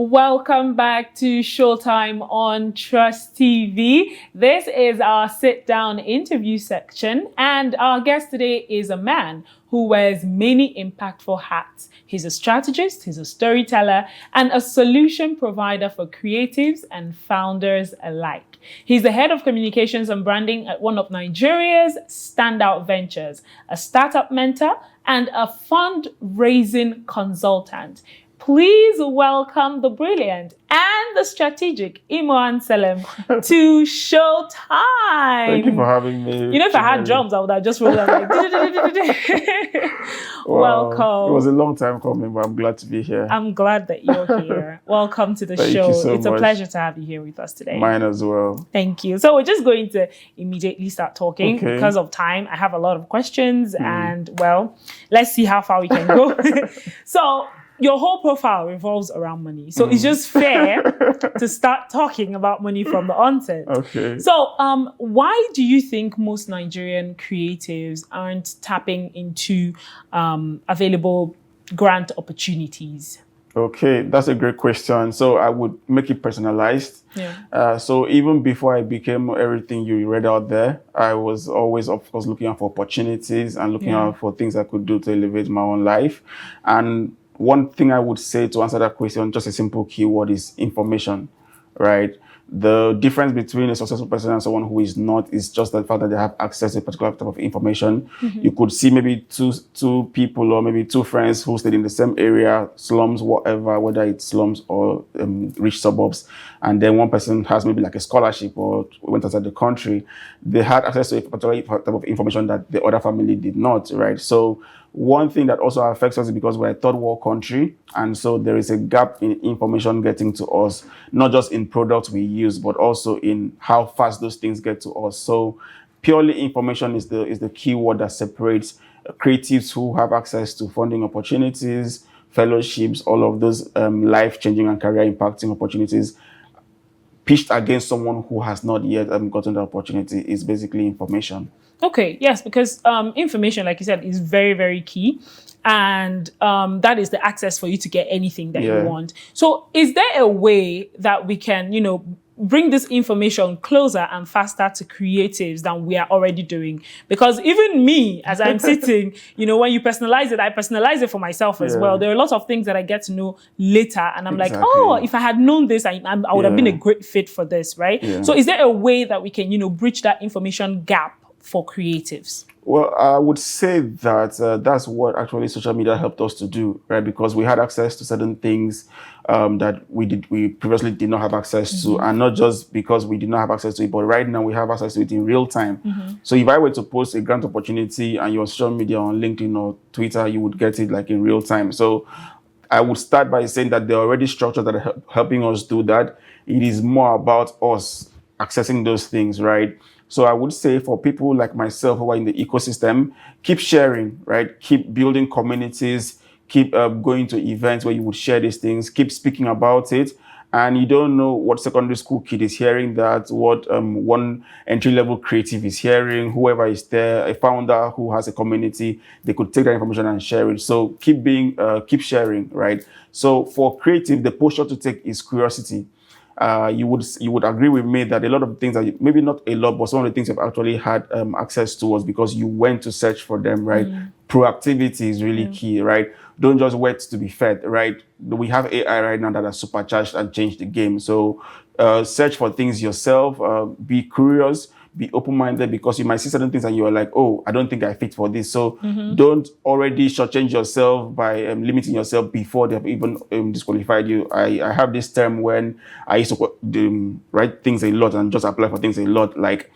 Welcome back to Showtime on Trust TV. This is our sit-down interview section, and our guest today is a man who wears many impactful hats. He's a strategist, he's a storyteller, and a solution provider for creatives and founders alike. He's the head of communications and branding at one of Nigeria's standout ventures, a startup mentor, and a fundraising consultant. Please welcome the brilliant and the strategic Imoh Anselem to Showtime. Thank you for having me. You know, if I had drums, I would have just rolled like, Welcome. It was a long time coming, but I'm glad to be here. I'm glad that you're here. Welcome to the show. Thank you so It's much. a pleasure to have you here with us today. Mine as well. Thank you. So we're just going to immediately start talking Okay. because of time. I have a lot of questions and, well, let's see how far we can go. So your whole profile revolves around money. So it's just fair to start talking about money from the onset. Okay. So why do you think most Nigerian creatives aren't tapping into available grant opportunities? Okay, that's a great question. So I would make it personalized. Yeah. So even before I became everything you read out there, I was always, of course, looking out for opportunities and looking out for things I could do to elevate my own life. And one thing I would say to answer that question, just a simple keyword, is information, right? The difference between a successful person and someone who is not is just the fact that they have access to a particular type of information. You could see maybe two people or maybe two friends who stayed in the same area, slums, whatever, whether it's slums or rich suburbs. And then one person has maybe like a scholarship or went outside the country. They had access to a particular type of information that the other family did not, right? So one thing that also affects us is because we're a third world country, and so there is a gap in information getting to us, not just in products we use, but also in how fast those things get to us. So purely information is the key word that separates creatives who have access to funding opportunities, fellowships, all of those life-changing and career-impacting opportunities, pitched against someone who has not yet gotten the opportunity, is basically information. Okay, yes, because information, like you said, is very, very key. And that is the access for you to get anything that you want. So is there a way that we can, bring this information closer and faster to creatives than we are already doing? Because even me, as I'm sitting, when you personalize it, I personalize it for myself as well. There are a lot of things that I get to know later. And I'm like, oh, if I had known this, I would have been a great fit for this, right? So is there a way that we can, bridge that information gap for creatives? Well, I would say that that's what actually social media helped us to do, right? Because we had access to certain things that we previously did not have access to, and not just because we did not have access to it, but right now we have access to it in real time. So if I were to post a grant opportunity and you're on social media, on LinkedIn or Twitter, you would get it like in real time. So I would start by saying that there are already structures that are helping us do that. It is more about us accessing those things, right? So I would say for people like myself who are in the ecosystem, keep sharing, right? Keep building communities, keep going to events where you would share these things, keep speaking about it. And you don't know what secondary school kid is hearing that, what one entry-level creative is hearing, whoever is there, a founder who has a community, they could take that information and share it. So keep sharing, right? So for creative, the posture to take is curiosity. You would agree with me that a lot of things that maybe not a lot, but some of the things you've actually had access to was because you went to search for them, right? Proactivity is really key, right? Don't just wait to be fed, right? We have AI right now that has supercharged and changed the game. So search for things yourself, be curious, be open-minded, because you might see certain things and you're like, oh, I don't think I fit for this. So don't already shortchange yourself by limiting yourself before they've even disqualified you. I have this term when I used to write things a lot and just apply for things a lot. Like,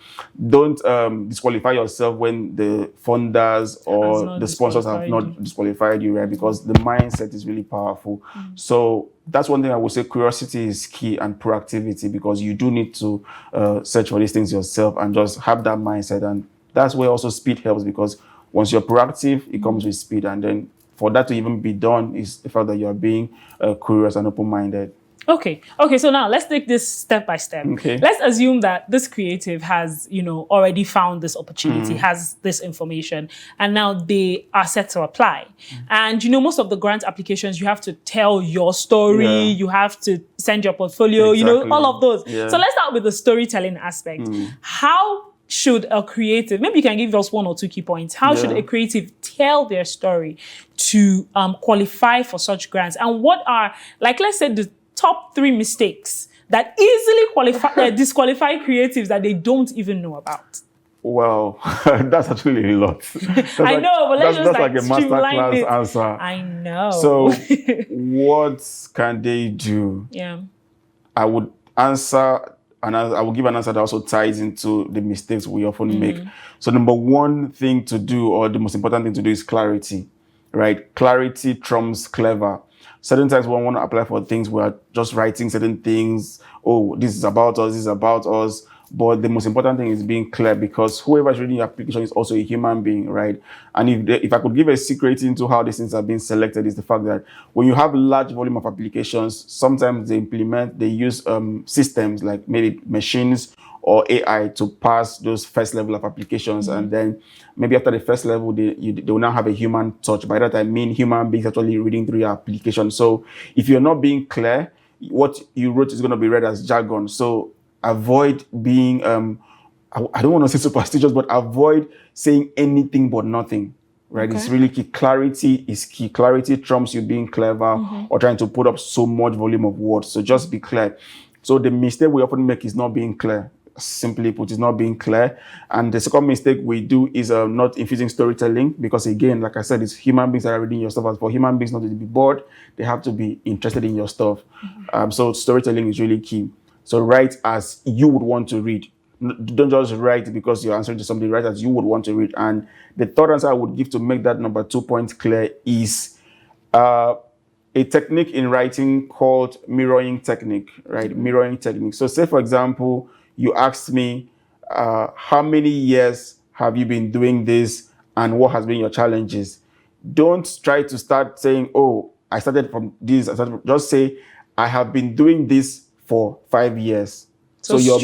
don't disqualify yourself when the funders or the sponsors have not disqualified you, right? Because the mindset is really powerful. So that's one thing I would say. Curiosity is key, and proactivity, because you do need to search for these things yourself and just have that mindset. And that's where also speed helps, because once you're proactive, it comes with speed. And then for that to even be done is the fact that you're being curious and open-minded. Okay. Okay. So now let's take this step by step. Okay. Let's assume that this creative has, already found this opportunity, has this information, and now they are set to apply. And, most of the grant applications, you have to tell your story, Yeah. you have to send your portfolio, Exactly. all of those. Yeah. So let's start with the storytelling aspect. How should a creative, maybe you can give us 1 or 2 key points. How should a creative tell their story to qualify for such grants? And what are, let's say, the top 3 mistakes that easily disqualify creatives that they don't even know about? Well, that's actually a lot. I know, but let's just that's like a masterclass answer. I know. So, what can they do? Yeah. I would answer, and I will give an answer that also ties into the mistakes we often make. So, number 1 thing to do, or the most important thing to do, is clarity, right? Clarity trumps clever. Certain times when we want to apply for things, we are just writing certain things. Oh, this is about us, this is about us. But the most important thing is being clear, because whoever is reading your application is also a human being, right? And if I could give a secret into how these things are being selected, is the fact that when you have a large volume of applications, sometimes they use systems like maybe machines or AI to pass those first level of applications. And then maybe after the first level, they will now have a human touch. By that I mean human beings actually reading through your application. So if you're not being clear, what you wrote is going to be read as jargon. So avoid being, I don't want to say superstitious, but avoid saying anything but nothing. Right? Okay. It's really key. Clarity is key. Clarity trumps you being clever or trying to put up so much volume of words. So just be clear. So the mistake we often make is not being clear. Simply put, is not being clear. And the second mistake we do is not infusing storytelling, because again, like I said, it's human beings that are reading your stuff. And for human beings not to be bored, they have to be interested in your stuff. So storytelling is really key. So write as you would want to read. Don't just write because you're answering to somebody. Write as you would want to read. And the third answer I would give to make that number 2 point clear is a technique in writing called mirroring technique, right? Mirroring technique. So say, for example, you asked me, how many years have you been doing this and what has been your challenges? Don't try to start saying, oh, I started from this. Just say, I have been doing this for 5 years. So you're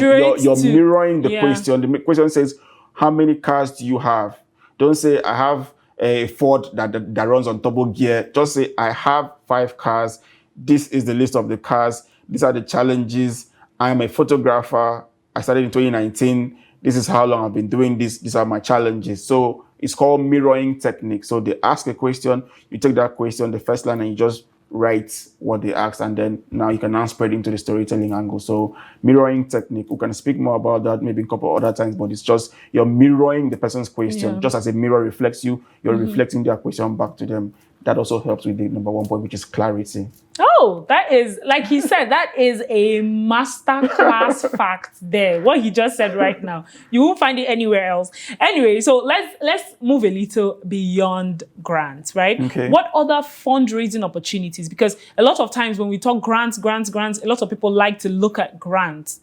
mirroring the question. The question says, how many cars do you have? Don't say, I have a Ford that runs on turbo gear. Just say, I have 5 cars. This is the list of the cars. These are the challenges. I'm a photographer. I started in 2019. This is how long I've been doing this. These are my challenges. So it's called mirroring technique. So they ask a question, you take that question, the first line, and you just write what they asked, and then now you can now spread into the storytelling angle. So mirroring technique, we can speak more about that maybe a couple other times, but it's just you're mirroring the person's question. Just as a mirror reflects you, you're reflecting their question back to them. That also helps with the number 1 point, which is clarity. Oh, that is, like he said, that is a masterclass fact there. What he just said right now, you won't find it anywhere else. Anyway, so let's move a little beyond grants, right? Okay. What other fundraising opportunities? Because a lot of times when we talk grants, a lot of people like to look at grants.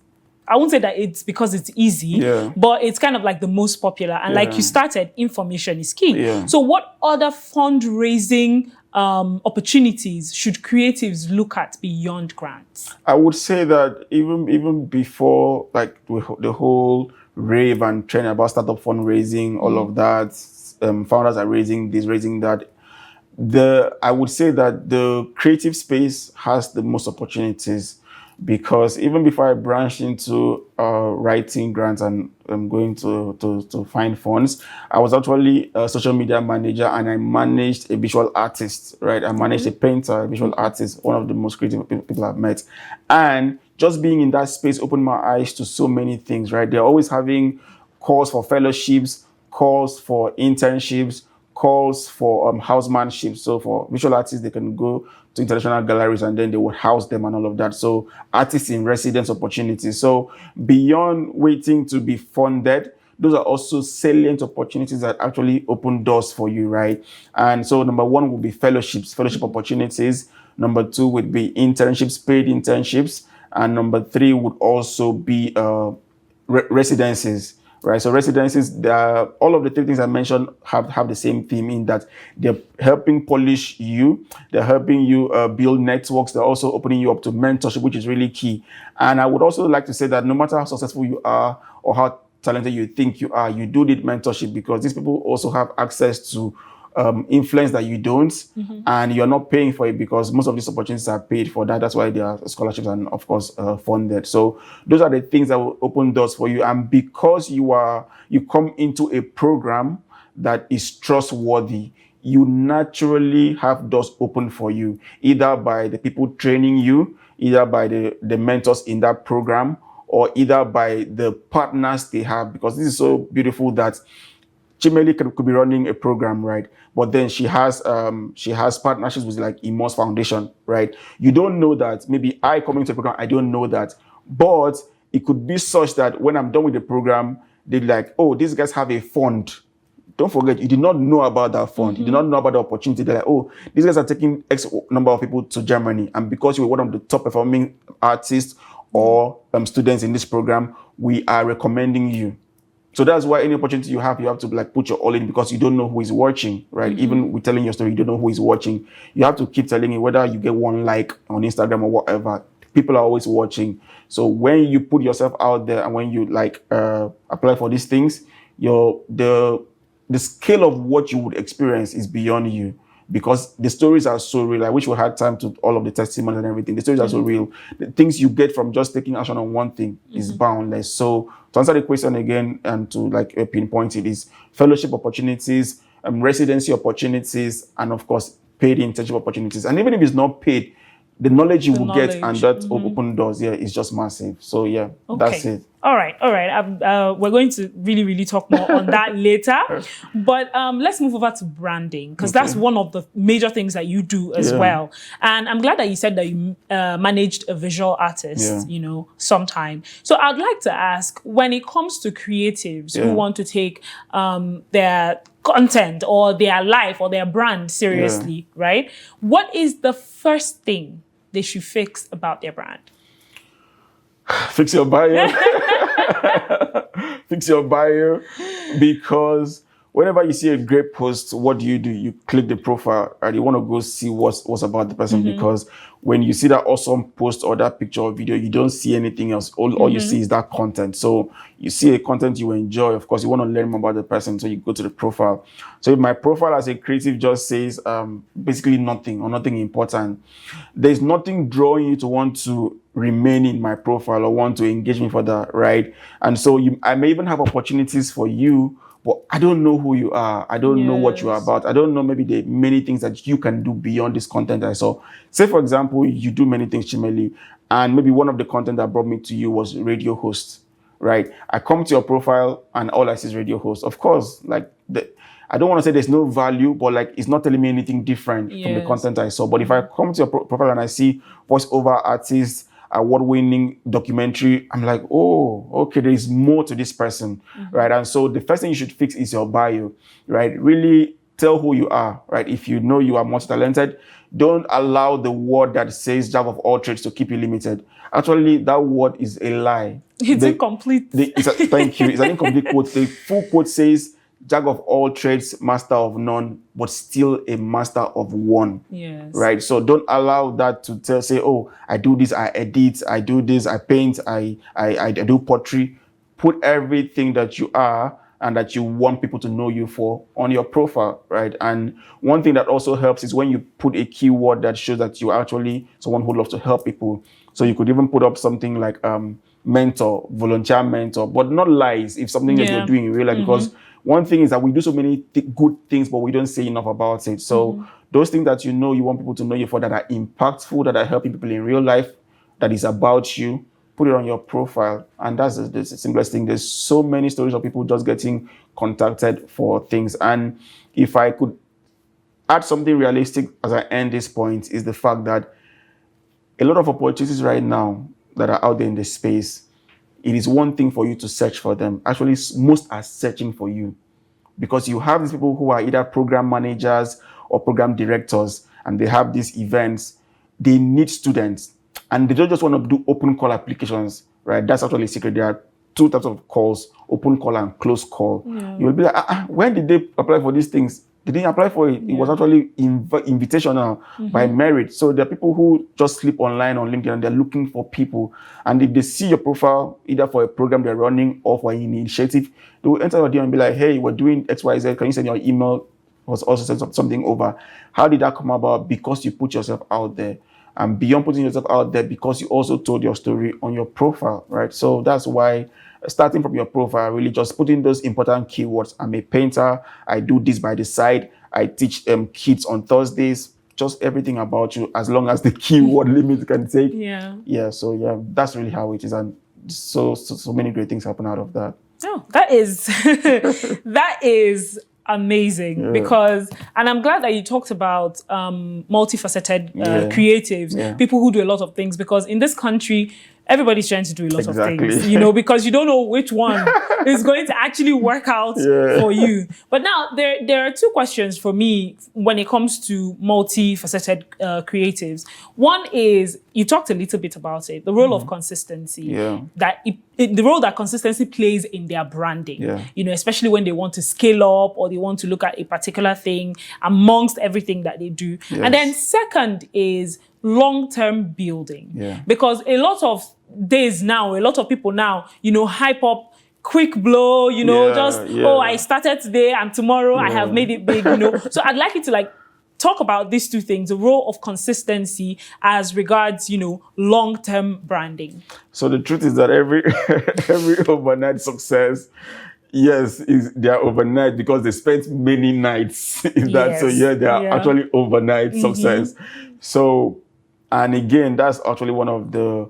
I won't say that it's because it's easy, but it's kind of like the most popular. And like you started, information is key. So what other fundraising opportunities should creatives look at beyond grants? I would say that even before like the whole rave and trend about startup fundraising, all of that, founders are raising this, raising that. I would say that the creative space has the most opportunities, because even before I branched into writing grants and going to find funds, I was actually a social media manager, and I managed a visual artist, right? I managed a painter, a visual artist, one of the most creative people I've met. And just being in that space opened my eyes to so many things, right? They're always having calls for fellowships, calls for internships, calls for housemanship. So for visual artists, they can go to international galleries and then they would house them and all of that. So artists in residence opportunities. So beyond waiting to be funded, those are also salient opportunities that actually open doors for you, right? And so number 1 would be fellowship opportunities. Number 2 would be internships, paid internships. And number 3 would also be residencies. right? So residencies, all of the three things I mentioned have the same theme in that they're helping polish you, they're helping you build networks, they're also opening you up to mentorship, which is really key. And I would also like to say that no matter how successful you are or how talented you think you are, you do need mentorship, because these people also have access to influence that you don't, and you're not paying for it, because most of these opportunities are paid for. That's why there are scholarships and of course funded. So those are the things that will open doors for you. And because you come into a program that is trustworthy, you naturally have doors open for you, either by the people training you, either by the mentors in that program, or either by the partners they have. Because this is so beautiful that Chimelli could be running a program, right? But then she has partnerships with like Imoh's foundation, right? You don't know that. Maybe I coming to a program, I don't know that. But it could be such that when I'm done with the program, they're like, oh, these guys have a fund. Don't forget, you did not know about that fund. You did not know about the opportunity. They're like, oh, these guys are taking X number of people to Germany. And because you were one of the top performing artists or students in this program, we are recommending you. So that's why any opportunity you have to like put your all in, because you don't know who is watching, right? Even with telling your story, you don't know who is watching. You have to keep telling it, whether you get one like on Instagram or whatever. People are always watching. So when you put yourself out there and when you like apply for these things, the scale of what you would experience is beyond you, because the stories are so real. I wish we had time to all of the testimonies and everything. The stories are so real. The things you get from just taking action on one thing is boundless. So to answer the question again and to like pinpoint it, is fellowship opportunities, residency opportunities, and of course paid internship opportunities. And even if it's not paid, the knowledge you will get and that open doors, is just massive. So that's it. All right. We're going to really talk more on that later. But let's move over to branding, because that's one of the major things that you do as well. And I'm glad that you said that you managed a visual artist, sometime. So I'd like to ask, when it comes to creatives who want to take their content or their life or their brand seriously, right? What is the first thing they should fix about their brand? Fix your bio. Fix your bio, because whenever you see a great post, what do? You click the profile and you want to go see what's about the person, because when you see that awesome post or that picture or video, you don't see anything else. All you see is that content. So you see a content you enjoy, of course, you want to learn more about the person, so you go to the profile. So if my profile as a creative just says basically nothing or nothing important, there's nothing drawing you to want to remain in my profile or want to engage me further, right? And so I may even have opportunities for you, but I don't know who you are. I don't know what you are about. I don't know maybe the many things that you can do beyond this content I saw. Say, for example, you do many things, Chimelli, and maybe one of the content that brought me to you was radio host, right? I come to your profile and all I see is radio host. Of course, like I don't want to say there's no value, but like it's not telling me anything different from the content I saw. But if I come to your profile and I see voiceover artists, award-winning documentary, I'm like, oh, okay, there is more to this person, right? And so the first thing you should fix is your bio, right? Really tell who you are, right? If you know you are multi-talented, don't allow the word that says jack of all trades to keep you limited. Actually, that word is a lie. It's incomplete. Thank you. It's an incomplete quote. The full quote says, jack of all trades, master of none, but still a master of one. Yes. Right? So don't allow that to say, oh, I do this, I edit, I do this, I paint, I do pottery. Put everything that you are and that you want people to know you for on your profile, right? And one thing that also helps is when you put a keyword that shows that you are actually someone who loves to help people. So you could even put up something like mentor, volunteer mentor, but not lies if something that you're doing in real life, because one thing is that we do so many good things, but we don't say enough about it. So those things that you want people to know you for, that are impactful, that are helping people in real life, that is about you, put it on your profile. And that's the simplest thing. There's so many stories of people just getting contacted for things. And if I could add something realistic as I end this point, is the fact that a lot of opportunities right now that are out there in the space, it is one thing for you to search for them. Actually, most are searching for you, because you have these people who are either program managers or program directors, and they have these events. They need students, and they don't just want to do open call applications, right? That's actually a secret. There are two types of calls: open call and close call. Yeah. You'll be like, when did they apply for these things? They didn't apply for it. It was actually invitational by merit. So there are people who just sleep online on LinkedIn and they're looking for people. And if they see your profile, either for a program they're running or for an initiative, they will enter your DM and be like, hey, we're doing XYZ. Can you send your email? Was also send something over. How did that come about? Because you put yourself out there. And beyond putting yourself out there, because you also told your story on your profile, right? So that's why starting from your profile, really just putting those important keywords. I'm a painter. I do this by the side. I teach kids on Thursdays. Just everything about you, as long as the keyword limit can take. Yeah. So yeah, that's really how it is, and so many great things happen out of that. Oh, that is that is amazing, because, and I'm glad that you talked about multifaceted creatives, people who do a lot of things, because in this country, everybody's trying to do a lot of things, because you don't know which one is going to actually work out for you. But now there are two questions for me when it comes to multifaceted creatives. One is, you talked a little bit about it, the role of consistency, that the role that consistency plays in their branding, especially when they want to scale up or they want to look at a particular thing amongst everything that they do. And then second is long-term building, because a lot of people now, hype up quick blow, I started today and tomorrow I have made it big, So I'd like you to talk about these two things, the role of consistency as regards, long-term branding. So the truth is that every overnight success, is they are overnight because they spent many nights in that. So they are actually overnight success. So, and again, that's actually one of the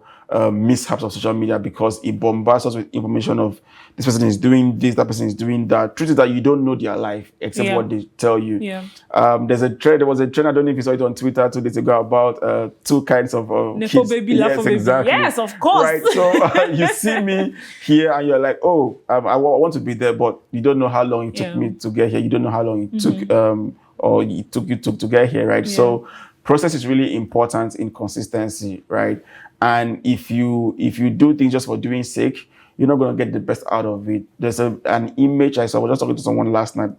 mishaps of social media, because it bombards us with information of this person is doing this, that person is doing that. Truth is that you don't know their life except what they tell you. There was a trend, I don't know if you saw it on Twitter 2 days ago, about two kinds of Nepo kids. Baby, Lafo Baby. Exactly. Yes, of course. Right. So you see me here and you're like, I want to be there, but you don't know how long it took me to get here. You don't know how long it took or it took you to get here, right? So process is really important in consistency, right? And if you do things just for doing sake, you're not going to get the best out of it. There's an image I saw. I was just talking to someone last night,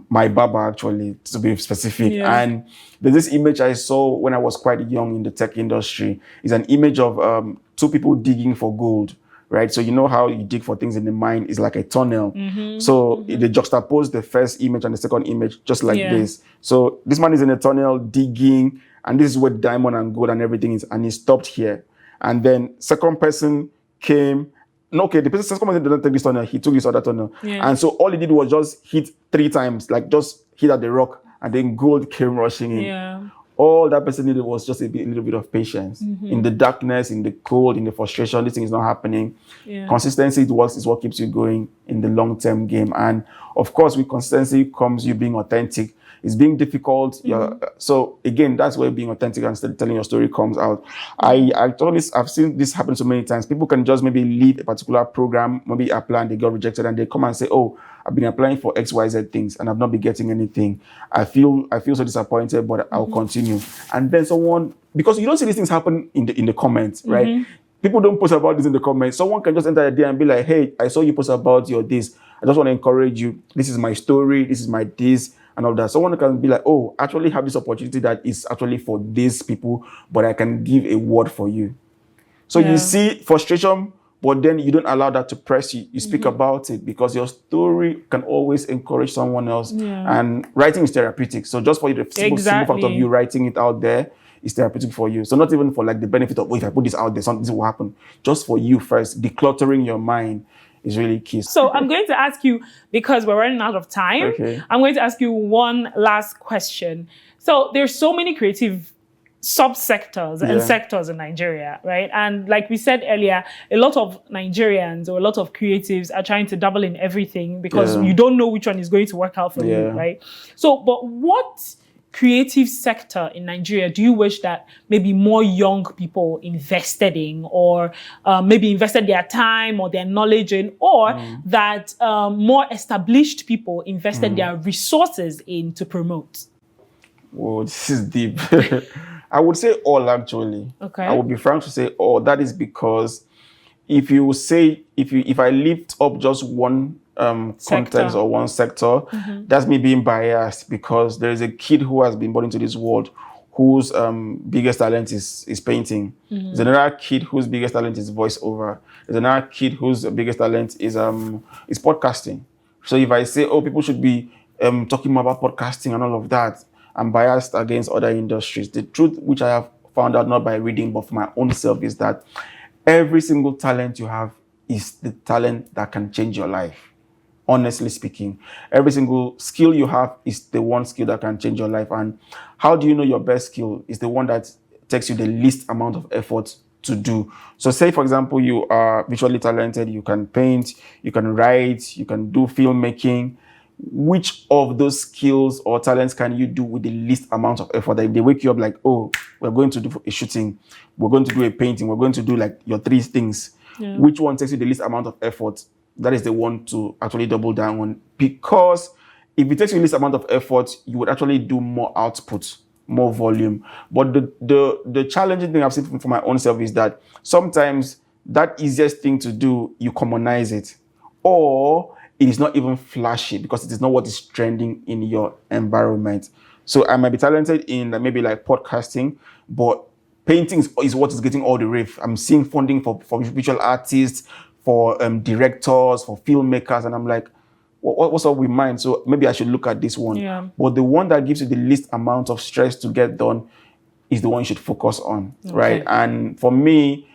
my barber actually, to be specific. And there's this image I saw when I was quite young in the tech industry. It's an image of two people digging for gold, right? So you know how you dig for things in the mine is like a tunnel. So they juxtapose the first image and the second image just like this. So this man is in a tunnel digging, and this is where diamond and gold and everything is, and he stopped here. And then second person came. The second person didn't take this tunnel, he took this other tunnel. And so all he did was just hit 3 times, like just hit at the rock, and then gold came rushing in. All that person needed was just a little bit of patience. In the darkness, in the cold, in the frustration, this thing is not happening. Consistency is what keeps you going in the long-term game. And of course, with consistency comes you being authentic. It's being difficult. So again, that's where being authentic and still telling your story comes out. I've seen this happen so many times. People can just maybe leave a particular program, maybe apply and they got rejected, and they come and say, I've been applying for XYZ things and I've not been getting anything. I feel so disappointed, but I'll continue. And then someone, because you don't see these things happen in the comments, right? People don't post about this in the comments. Someone can just enter a day and be like, hey, I saw you post about your this. I just want to encourage you. This is my story. This is my this. And all that. Someone can be like, I actually have this opportunity that is actually for these people, but I can give a word for you. So you see frustration, but then you don't allow that to press you. You speak about it, because your story can always encourage someone else. And writing is therapeutic. So just for you, the simple fact of you writing it out there is therapeutic for you. So not even for like the benefit of, if I put this out there, something will happen. Just for you first, decluttering your mind is really key. So I'm going to ask you, because we're running out of time, I'm going to ask you one last question. So there's so many creative subsectors and sectors in Nigeria, right? And like we said earlier, a lot of Nigerians or a lot of creatives are trying to dabble in everything, because you don't know which one is going to work out for you, right? So, but what creative sector in Nigeria do you wish that maybe more young people invested in, or maybe invested their time or their knowledge in, or that more established people invested their resources in to promote? Whoa, this is deep. I would say all, actually. I would be frank to say all. That is because if I lift up just one context or one sector, that's me being biased, because there is a kid who has been born into this world whose biggest talent is painting. There's another kid whose biggest talent is voiceover. There's another kid whose biggest talent is podcasting. So if I say, oh, people should be talking more about podcasting and all of that, I'm biased against other industries. The truth, which I have found out not by reading but for my own self, is that every single talent you have is the talent that can change your life. Honestly speaking, every single skill you have is the one skill that can change your life. And how do you know your best skill? Is the one that takes you the least amount of effort to do. So say, for example, you are visually talented, you can paint, you can write, you can do filmmaking. Which of those skills or talents can you do with the least amount of effort? That if they wake you up like, oh, we're going to do a shooting, we're going to do a painting, we're going to do like your 3 things. Yeah. Which one takes you the least amount of effort? That is the one to actually double down on, because if it takes you the least amount of effort, you would actually do more output, more volume. But the challenging thing I've seen for my own self is that sometimes that easiest thing to do, you commonize it, or it is not even flashy because it is not what is trending in your environment. So I might be talented in maybe like podcasting, but painting is what is getting all the rave. I'm seeing funding for visual artists, for directors, for filmmakers, and I'm like, what's up with mine? So maybe I should look at this one. Yeah. But the one that gives you the least amount of stress to get done is the one you should focus on, right? And for me,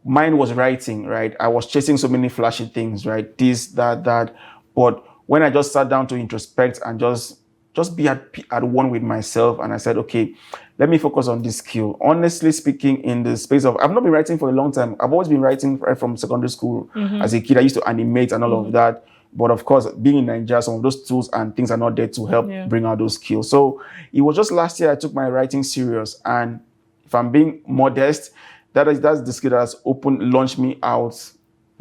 mine was writing, right? I was chasing so many flashy things, right? This, that. But when I just sat down to introspect and just be at one with myself, and I said, okay, let me focus on this skill. Honestly speaking, in the space of, I've not been writing for a long time. I've always been writing right from secondary school. As a kid, I used to animate and all of that. But of course, being in Nigeria, some of those tools and things are not there to help bring out those skills. So it was just last year I took my writing serious. And if I'm being modest, that's the skill that has launched me out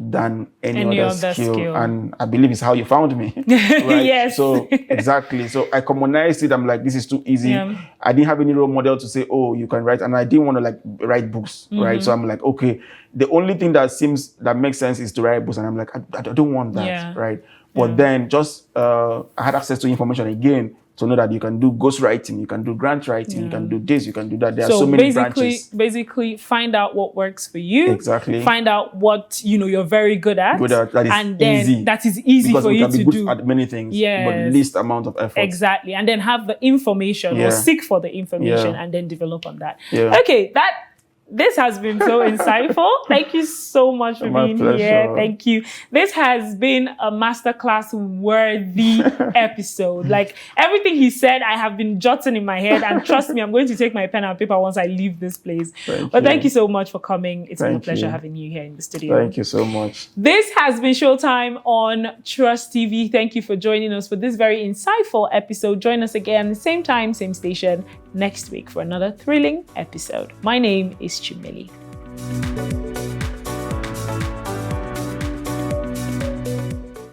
than any other skill. And I believe it's how you found me. Right? Yes. So exactly. So I commonized it. I'm like, this is too easy. Yeah. I didn't have any role model to say, oh, you can write. And I didn't want to like write books, right? So I'm like, okay, the only thing that makes sense is to write books. And I'm like, I don't want that, right? But then just I had access to information again to know that you can do ghostwriting, you can do grant writing, you can do this, you can do that. There are so many branches. Basically, find out what works for you. Exactly. Find out what you're very good at. That is and then easy. That is easy because for you to do. Because we can be good at many things, but least amount of effort. Exactly. And then have the information or seek for the information and then develop on that. Yeah. Okay, this has been so insightful. Thank you so much for being here. Thank you. This has been a masterclass worthy episode. Like everything he said, I have been jotting in my head, and trust me, I'm going to take my pen and paper once I leave this place. Thank you so much for coming. It's been a pleasure having you here in the studio. Thank you so much. This has been Showtime on Trust TV. Thank you for joining us for this very insightful episode. Join us again, same time, same station, next week for another thrilling episode. My name is Chimelli.